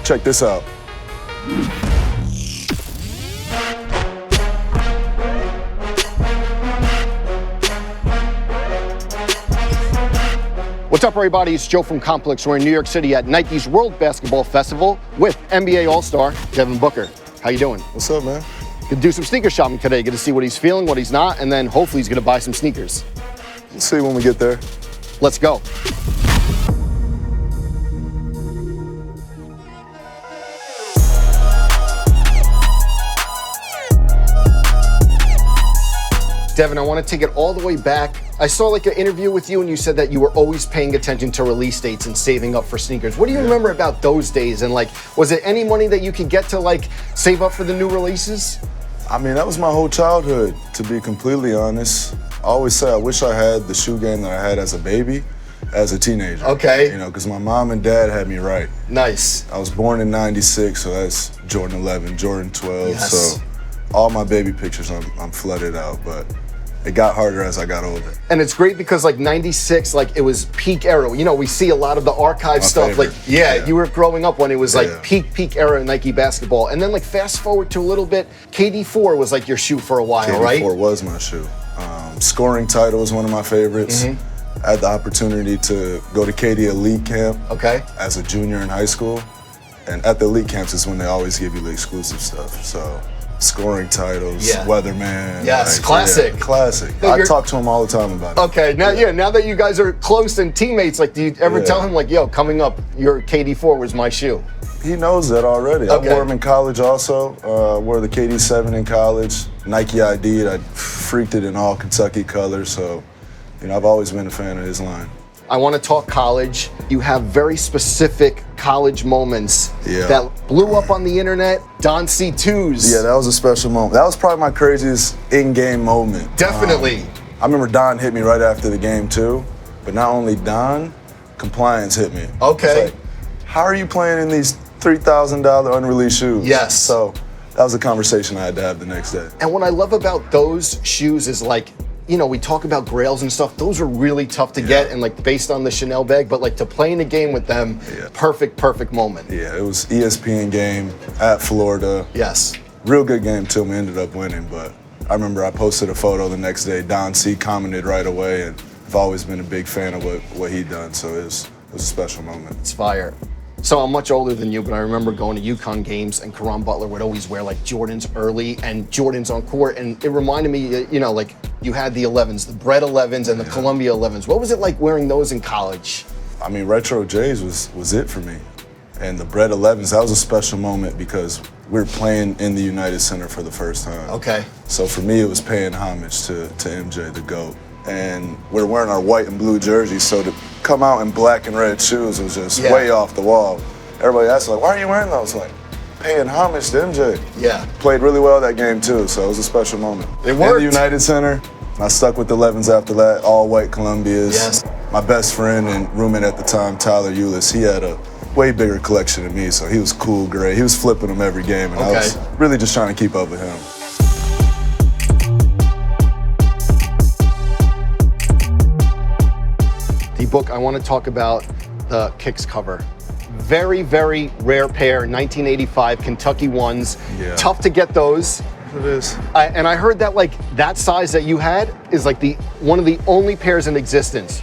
Check this out. What's up, everybody? It's Joe from Complex. We're in New York City at Nike's World Basketball Festival with NBA All-Star Devin Booker. How you doing? What's up, man? Gonna do some sneaker shopping today. Get to see what he's feeling, what he's not, and then hopefully he's gonna buy some sneakers. We'll see when we get there. Let's go. Devin, I want to take it all the way back. I saw like an interview with you and you said that you were always paying attention to release dates and saving up for sneakers. What do you remember about those days? And like, was it any money that you could get to like save up for the new releases? I mean, that was my whole childhood, to be completely honest. I always say I wish I had the shoe game that I had as a baby, as a teenager. Okay. You know, because my mom and dad had me right. Nice. I was born in '96, so that's Jordan 11, Jordan 12. Yes. So all my baby pictures, I'm flooded out, but it got harder as I got older. And it's great because like 96, like it was peak era. You know, we see a lot of the archive stuff. Favorite. Like, yeah, you were growing up when it was like Yeah. peak era Nike basketball. And then like fast forward to a little bit, KD4 was like your shoe for a while, right? KD4 was my shoe. Scoring title was one of my favorites. I had the opportunity to go to KD Elite Camp as a junior in high school. And at the Elite Camps is when they always give you the exclusive stuff. So scoring titles, Weatherman. Yes, like, classic. Yeah, classic. No, I talk to him all the time about it. Okay, now that you guys are close and teammates, like do you ever tell him like, yo, coming up, your KD4 was my shoe? He knows that already. I wore him in college also. Wore the KD7 in college. Nike ID'd. I freaked it in all Kentucky colors. So, you know, I've always been a fan of his line. I want to talk college. You have very specific college moments that blew up on the internet. Don C2s. Yeah, that was a special moment. That was probably my craziest in-game moment. Definitely. I remember Don hit me right after the game too. But not only Don, compliance hit me. Okay. It's like, how are you playing in these $3,000 unreleased shoes? Yes. So that was a conversation I had to have the next day. And what I love about those shoes is like, you know, we talk about grails and stuff. Those are really tough to get and like based on the Chanel bag, but like to play in a game with them, perfect moment. Yeah, it was ESPN game at Florida. Yes. Real good game till we ended up winning, but I remember I posted a photo the next day. Don C commented right away, and I've always been a big fan of what he done, so it was a special moment. It's fire. So I'm much older than you, but I remember going to UConn games and Caron Butler would always wear like Jordans early and Jordans on court. And it reminded me, you know, like you had the 11s, the Bread 11s and the Columbia 11s. What was it like wearing those in college? I mean, Retro J's was it for me. And the Bread 11s, that was a special moment because we were playing in the United Center for the first time. Okay. So for me, it was paying homage to MJ, the GOAT. And we're wearing our white and blue jerseys, so to come out in black and red shoes was just way off the wall. Everybody asked, like, why are you wearing those? Like, paying homage to MJ. Yeah. Played really well that game, too, so it was a special moment. It worked. In the United Center, I stuck with the 11s after that, all white Columbias. Yes. My best friend and roommate at the time, Tyler Eulis, he had a way bigger collection than me, so he was cool, great. He was flipping them every game, and I was really just trying to keep up with him. Book, I want to talk about the Kicks cover. Very, very rare pair, 1985 Kentucky ones. Yeah. Tough to get those. It is. And I heard that like that size that you had is like one of the only pairs in existence.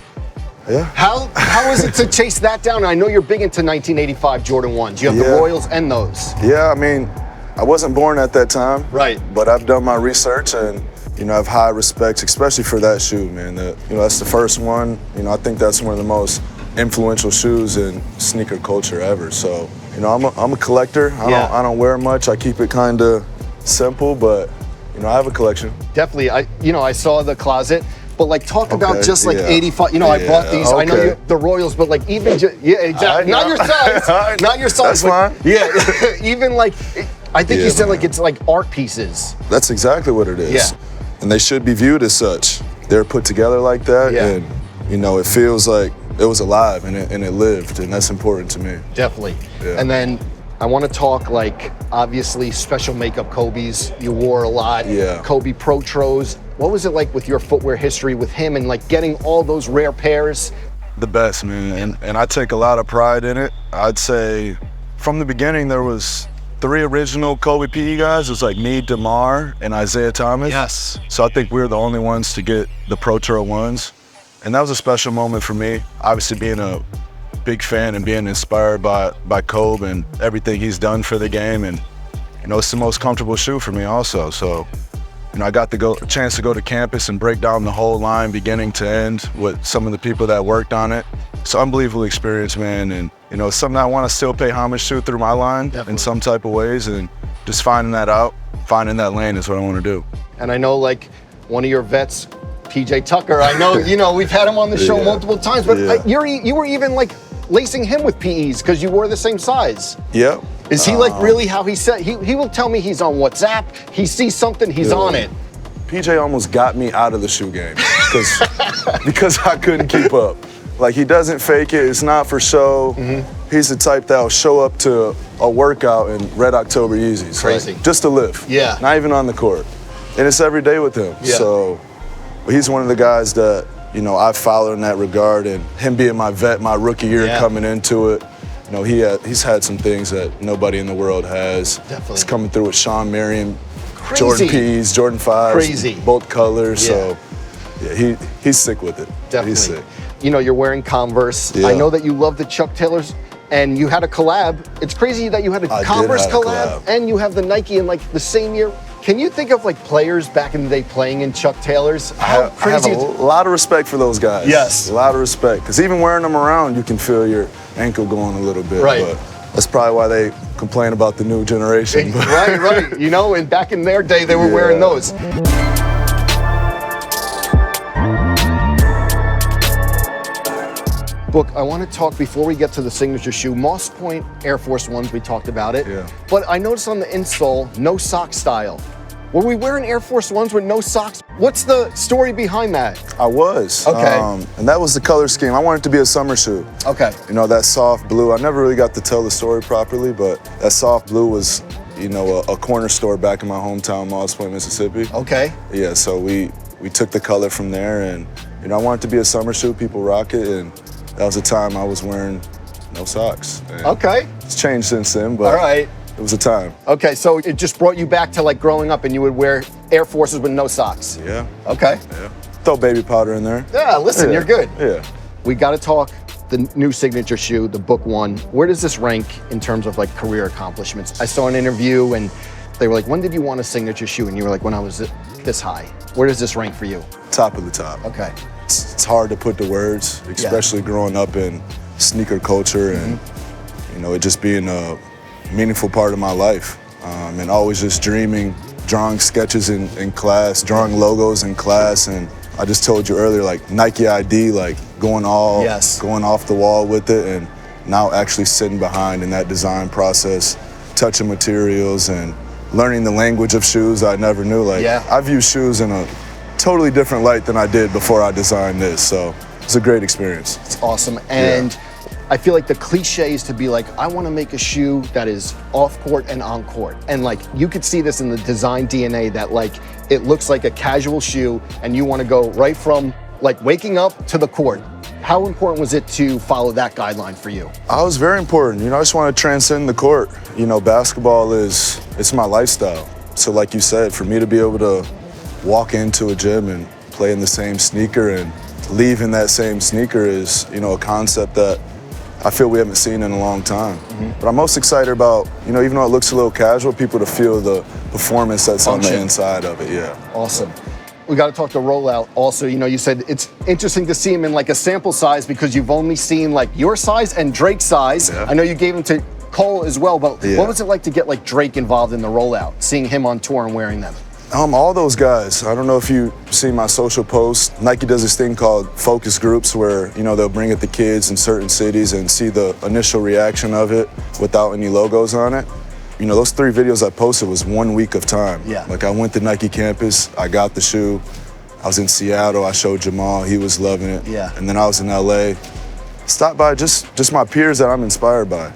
Yeah. How is it to chase that down? I know you're big into 1985 Jordan 1s. You have the Royals and those. Yeah, I mean, I wasn't born at that time. Right. But I've done my research and you know, I have high respect, especially for that shoe, man. You know, that's the first one. You know, I think that's one of the most influential shoes in sneaker culture ever. So, you know, I'm a collector. I don't wear much. I keep it kind of simple, but you know, I have a collection. Definitely. I saw the closet, but like talk about just like 85. You know, I bought these. I know the Royals, but like even exactly. Not your size. Not your size. That's fine. Yeah. Even like I think you said like it's like art pieces. That's exactly what it is. Yeah. And they should be viewed as such. They're put together like that, and you know, it feels like it was alive and it lived, and that's important to me. Definitely. Yeah. And then I want to talk like obviously special makeup Kobe's. You wore a lot. Yeah. Kobe Protros. What was it like with your footwear history with him and like getting all those rare pairs? The best, man, and I take a lot of pride in it. I'd say from the beginning, there was 3 original Kobe PE guys. It was like me, DeMar, and Isaiah Thomas. Yes. So I think we were the only ones to get the Pro Tour 1s. And that was a special moment for me. Obviously being a big fan and being inspired by Kobe and everything he's done for the game. And, it's the most comfortable shoe for me also. So, I got a chance to go to campus and break down the whole line beginning to end with some of the people that worked on it. It's an unbelievable experience, man. And, it's something I want to still pay homage to through my line in some type of ways. And just finding that lane is what I want to do. And I know, like, one of your vets, PJ Tucker, I know, we've had him on the show multiple times, but you were even, like, lacing him with PEs because you wore the same size. Yep. Is he like really how he said? He will tell me he's on WhatsApp. He sees something, he's on it. PJ almost got me out of the shoe game because I couldn't keep up. Like, he doesn't fake it. It's not for show. He's the type that'll show up to a workout in Red October Yeezys. Crazy. Like, just to lift. Yeah. Not even on the court. And it's every day with him. Yeah. So he's one of the guys that, I follow in that regard. And him being my vet, my rookie year coming into it, he's had some things that nobody in the world has. Definitely. He's coming through with Sean Marion, Crazy. Jordan P's, Jordan 5s. Crazy. Both colors. Yeah. So, he's sick with it. Definitely. He's sick. You're wearing Converse. Yeah. I know that you love the Chuck Taylors, and you had a collab. It's crazy that you had a Converse collab, and you have the Nike in like the same year. Can you think of like players back in the day playing in Chuck Taylors? How crazy I have a lot of respect for those guys. Yes. A lot of respect. Because even wearing them around, you can feel your ankle going a little bit. Right. But that's probably why they complain about the new generation. Right. And back in their day, they were wearing those. Book, I want to talk before we get to the signature shoe. Moss Point Air Force 1s, we talked about it. Yeah. But I noticed on the insole, no sock style. Were we wearing Air Force 1s with no socks? What's the story behind that? I was. Okay. And that was the color scheme. I wanted it to be a summer shoe. Okay. That soft blue. I never really got to tell the story properly, but that soft blue was, a corner store back in my hometown, Moss Point, Mississippi. Okay. Yeah, so we took the color from there, and, I wanted it to be a summer shoe. People rock it, and that was the time I was wearing no socks. And okay. It's changed since then, but all right. It was a time. Okay, so it just brought you back to like growing up and you would wear Air Forces with no socks. Yeah. Okay. Yeah. Throw baby powder in there. Yeah, listen, you're good. Yeah. We got to talk the new signature shoe, the Book 1. Where does this rank in terms of like career accomplishments? I saw an interview and they were like, when did you want a signature shoe? And you were like, when I was this high. Where does this rank for you? Top of the top. Okay. It's hard to put to words, especially growing up in sneaker culture and, it just being a meaningful part of my life. And always just dreaming, drawing sketches in class, drawing logos in class. And I just told you earlier, like Nike ID, like going off the wall with it, and now actually sitting behind in that design process, touching materials and learning the language of shoes I never knew. Like I view shoes in a totally different light than I did before I designed this. So it's a great experience. It's awesome. And I feel like the cliche is to be like, I want to make a shoe that is off court and on court. And like, you could see this in the design DNA that like, it looks like a casual shoe and you want to go right from like waking up to the court. How important was it to follow that guideline for you? I was very important. I just want to transcend the court. Basketball it's my lifestyle. So like you said, for me to be able to walk into a gym and play in the same sneaker and leave in that same sneaker is, a concept that I feel we haven't seen in a long time. But I'm most excited about, even though it looks a little casual, people to feel the performance that's on the inside of it, Awesome. We got to talk the rollout also. You said it's interesting to see him in like a sample size because you've only seen like your size and Drake's size. I know you gave him to Cole as well, but what was it like to get like Drake involved in the rollout, seeing him on tour and wearing them? All those guys. I don't know if you see my social posts. Nike does this thing called focus groups where, they'll bring it to kids in certain cities and see the initial reaction of it without any logos on it. Those 3 videos I posted was 1 week of time. Like I went to Nike campus, I got the shoe. I was in Seattle, I showed Jamal, he was loving it. And then I was in LA. Stopped by just my peers that I'm inspired by.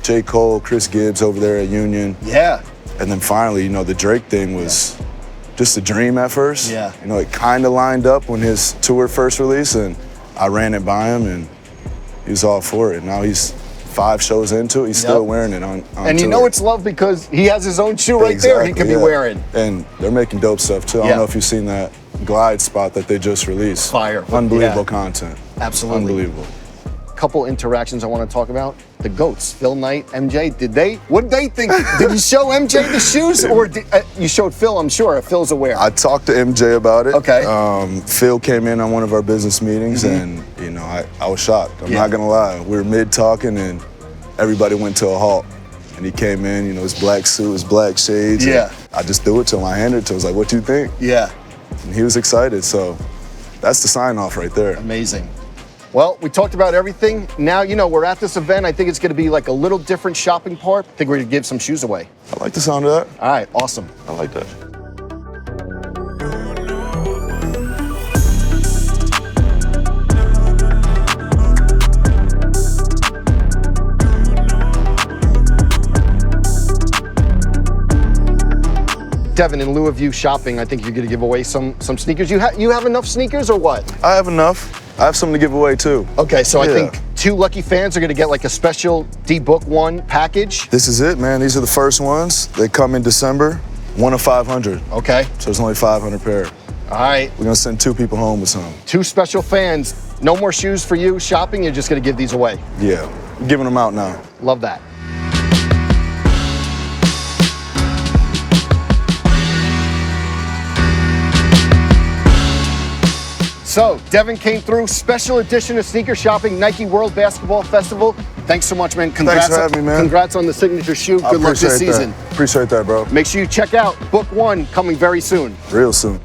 J. Cole, Chris Gibbs over there at Union. And then finally, the Drake thing was just a dream at first. It kind of lined up when his tour first released, and I ran it by him, and he was all for it. Now he's 5 shows into it, he's still wearing it on and you tour. know it's love because he has his own shoe right there he could be wearing. And they're making dope stuff too. I don't know if you've seen that glide spot that they just released. Fire. Unbelievable content. Absolutely. Unbelievable. Couple interactions I want to talk about. The GOATs, Phil Knight, MJ, what did they think? Did you show MJ the shoes or you showed Phil, I'm sure. Phil's aware. I talked to MJ about it. Okay. Phil came in on one of our business meetings and, you know, I was shocked. I'm not gonna lie. We were mid-talking and everybody went to a halt. And he came in, you know, his black suit, his black shades. Yeah. I just threw it to him. I handed it to him. I was like, what do you think? Yeah. And he was excited, so that's the sign-off right there. Amazing. Well, we talked about everything. Now, you know, we're at this event. I think it's going to be like a little different shopping part. I think we're going to give some shoes away. I like the sound of that. All right, awesome. I like that. Devin, in lieu of you shopping, I think you're going to give away some sneakers. You have enough sneakers or what? I have enough. I have something to give away too. Okay, so I think 2 lucky fans are going to get like a special D-Book 1 package. This is it, man. These are the first ones. They come in December, 1 of 500. Okay. So it's only 500 pair. All right. We're gonna send 2 people home with some. 2 special fans. No more shoes for you shopping. You're just going to give these away. Yeah, I'm giving them out now. Love that. So, Devin came through, special edition of sneaker shopping, Nike World Basketball Festival. Thanks so much, man. Congrats, Thanks for having me, man. Congrats on the signature shoe. Good luck this season. Appreciate that, bro. Make sure you check out Book 1 coming very soon. Real soon.